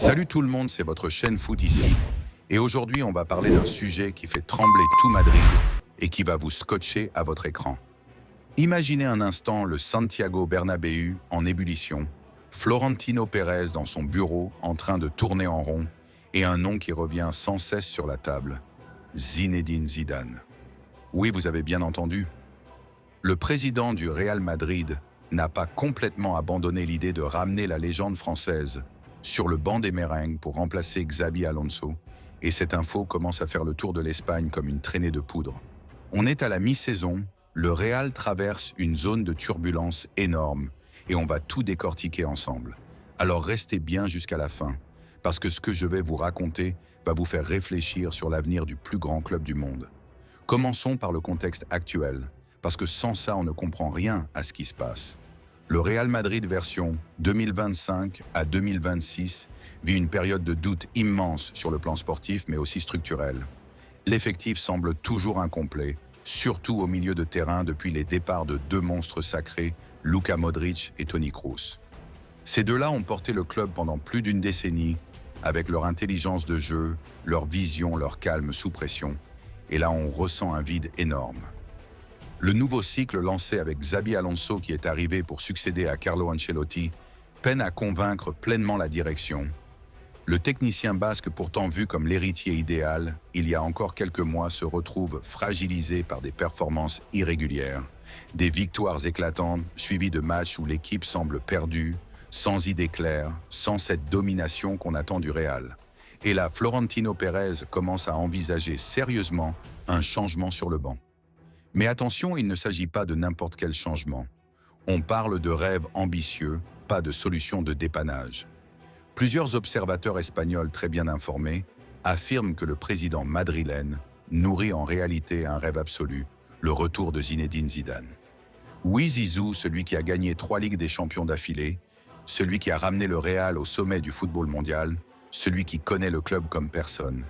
Salut tout le monde, c'est votre chaîne Foot ici. Et aujourd'hui, on va parler d'un sujet qui fait trembler tout Madrid et qui va vous scotcher à votre écran. Imaginez un instant le Santiago Bernabéu en ébullition, Florentino Pérez dans son bureau en train de tourner en rond et un nom qui revient sans cesse sur la table, Zinedine Zidane. Oui, vous avez bien entendu. Le président du Real Madrid n'a pas complètement abandonné l'idée de ramener la légende française sur le banc des merengues pour remplacer Xabi Alonso, et cette info commence à faire le tour de l'Espagne comme une traînée de poudre. On est à la mi-saison, le Real traverse une zone de turbulence énorme, et on va tout décortiquer ensemble. Alors restez bien jusqu'à la fin, parce que ce que je vais vous raconter va vous faire réfléchir sur l'avenir du plus grand club du monde. Commençons par le contexte actuel, parce que sans ça, on ne comprend rien à ce qui se passe. Le Real Madrid version 2025 à 2026 vit une période de doute immense sur le plan sportif, mais aussi structurel. L'effectif semble toujours incomplet, surtout au milieu de terrain depuis les départs de deux monstres sacrés, Luka Modric et Toni Kroos. Ces deux-là ont porté le club pendant plus d'une décennie, avec leur intelligence de jeu, leur vision, leur calme sous pression. Et là, on ressent un vide énorme. Le nouveau cycle lancé avec Xabi Alonso qui est arrivé pour succéder à Carlo Ancelotti peine à convaincre pleinement la direction. Le technicien basque, pourtant vu comme l'héritier idéal, il y a encore quelques mois se retrouve fragilisé par des performances irrégulières, des victoires éclatantes suivies de matchs où l'équipe semble perdue, sans idée claire, sans cette domination qu'on attend du Real. Et là, Florentino Pérez commence à envisager sérieusement un changement sur le banc. Mais attention, il ne s'agit pas de n'importe quel changement. On parle de rêves ambitieux, pas de solutions de dépannage. Plusieurs observateurs espagnols très bien informés affirment que le président madrilène nourrit en réalité un rêve absolu, le retour de Zinedine Zidane. Oui, Zizou, celui qui a gagné 3 Ligues des Champions d'affilée, celui qui a ramené le Real au sommet du football mondial, celui qui connaît le club comme personne.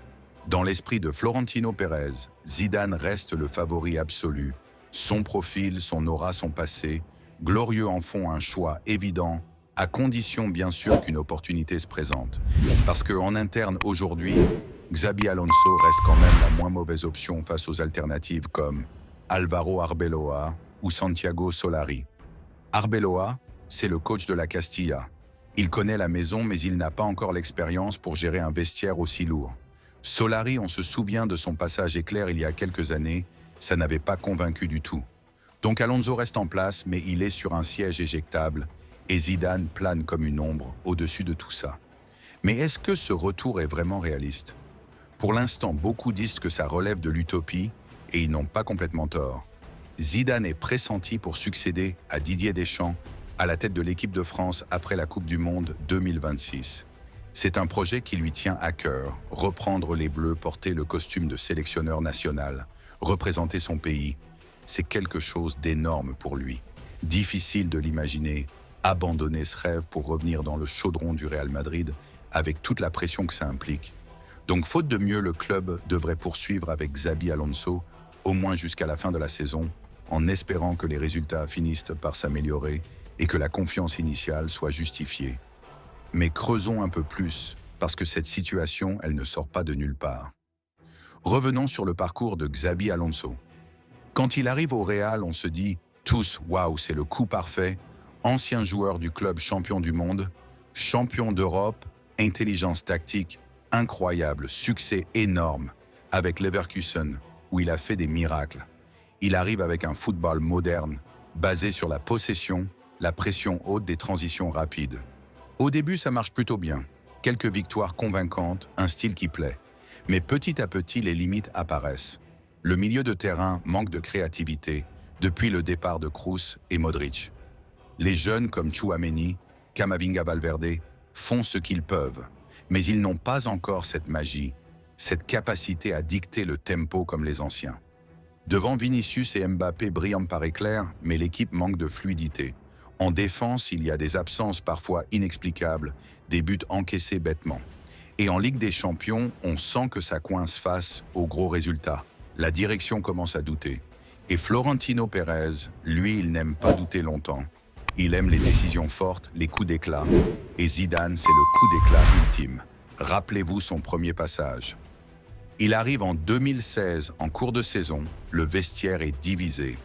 Dans l'esprit de Florentino Pérez, Zidane reste le favori absolu. Son profil, son aura, son passé, glorieux en font un choix évident, à condition bien sûr qu'une opportunité se présente. Parce qu'en interne aujourd'hui, Xabi Alonso reste quand même la moins mauvaise option face aux alternatives comme Álvaro Arbeloa ou Santiago Solari. Arbeloa, c'est le coach de la Castilla. Il connaît la maison mais il n'a pas encore l'expérience pour gérer un vestiaire aussi lourd. Solari, on se souvient de son passage éclair il y a quelques années, ça n'avait pas convaincu du tout. Donc Alonso reste en place, mais il est sur un siège éjectable, et Zidane plane comme une ombre au-dessus de tout ça. Mais est-ce que ce retour est vraiment réaliste? Pour l'instant, beaucoup disent que ça relève de l'utopie, et ils n'ont pas complètement tort. Zidane est pressenti pour succéder à Didier Deschamps à la tête de l'équipe de France après la Coupe du Monde 2026. C'est un projet qui lui tient à cœur, reprendre les Bleus, porter le costume de sélectionneur national, représenter son pays. C'est quelque chose d'énorme pour lui. Difficile de l'imaginer, abandonner ce rêve pour revenir dans le chaudron du Real Madrid avec toute la pression que ça implique. Donc faute de mieux, le club devrait poursuivre avec Xabi Alonso, au moins jusqu'à la fin de la saison, en espérant que les résultats finissent par s'améliorer et que la confiance initiale soit justifiée. Mais creusons un peu plus, parce que cette situation, elle ne sort pas de nulle part. Revenons sur le parcours de Xabi Alonso. Quand il arrive au Real, on se dit tous « Waouh, c'est le coup parfait », ancien joueur du club champion du monde, champion d'Europe, intelligence tactique incroyable, succès énorme, avec Leverkusen, où il a fait des miracles. Il arrive avec un football moderne, basé sur la possession, la pression haute des transitions rapides. Au début, ça marche plutôt bien. Quelques victoires convaincantes, un style qui plaît. Mais petit à petit, les limites apparaissent. Le milieu de terrain manque de créativité depuis le départ de Kroos et Modric. Les jeunes comme Tchouaméni, Camavinga Valverde font ce qu'ils peuvent, mais ils n'ont pas encore cette magie, cette capacité à dicter le tempo comme les anciens. Devant Vinicius et Mbappé brillent par éclairs, mais l'équipe manque de fluidité. En défense, il y a des absences parfois inexplicables, des buts encaissés bêtement. Et en Ligue des Champions, on sent que ça coince face aux gros résultats. La direction commence à douter. Et Florentino Pérez, lui, il n'aime pas douter longtemps. Il aime les décisions fortes, les coups d'éclat. Et Zidane, c'est le coup d'éclat ultime. Rappelez-vous son premier passage. Il arrive en 2016, en cours de saison, le vestiaire est divisé.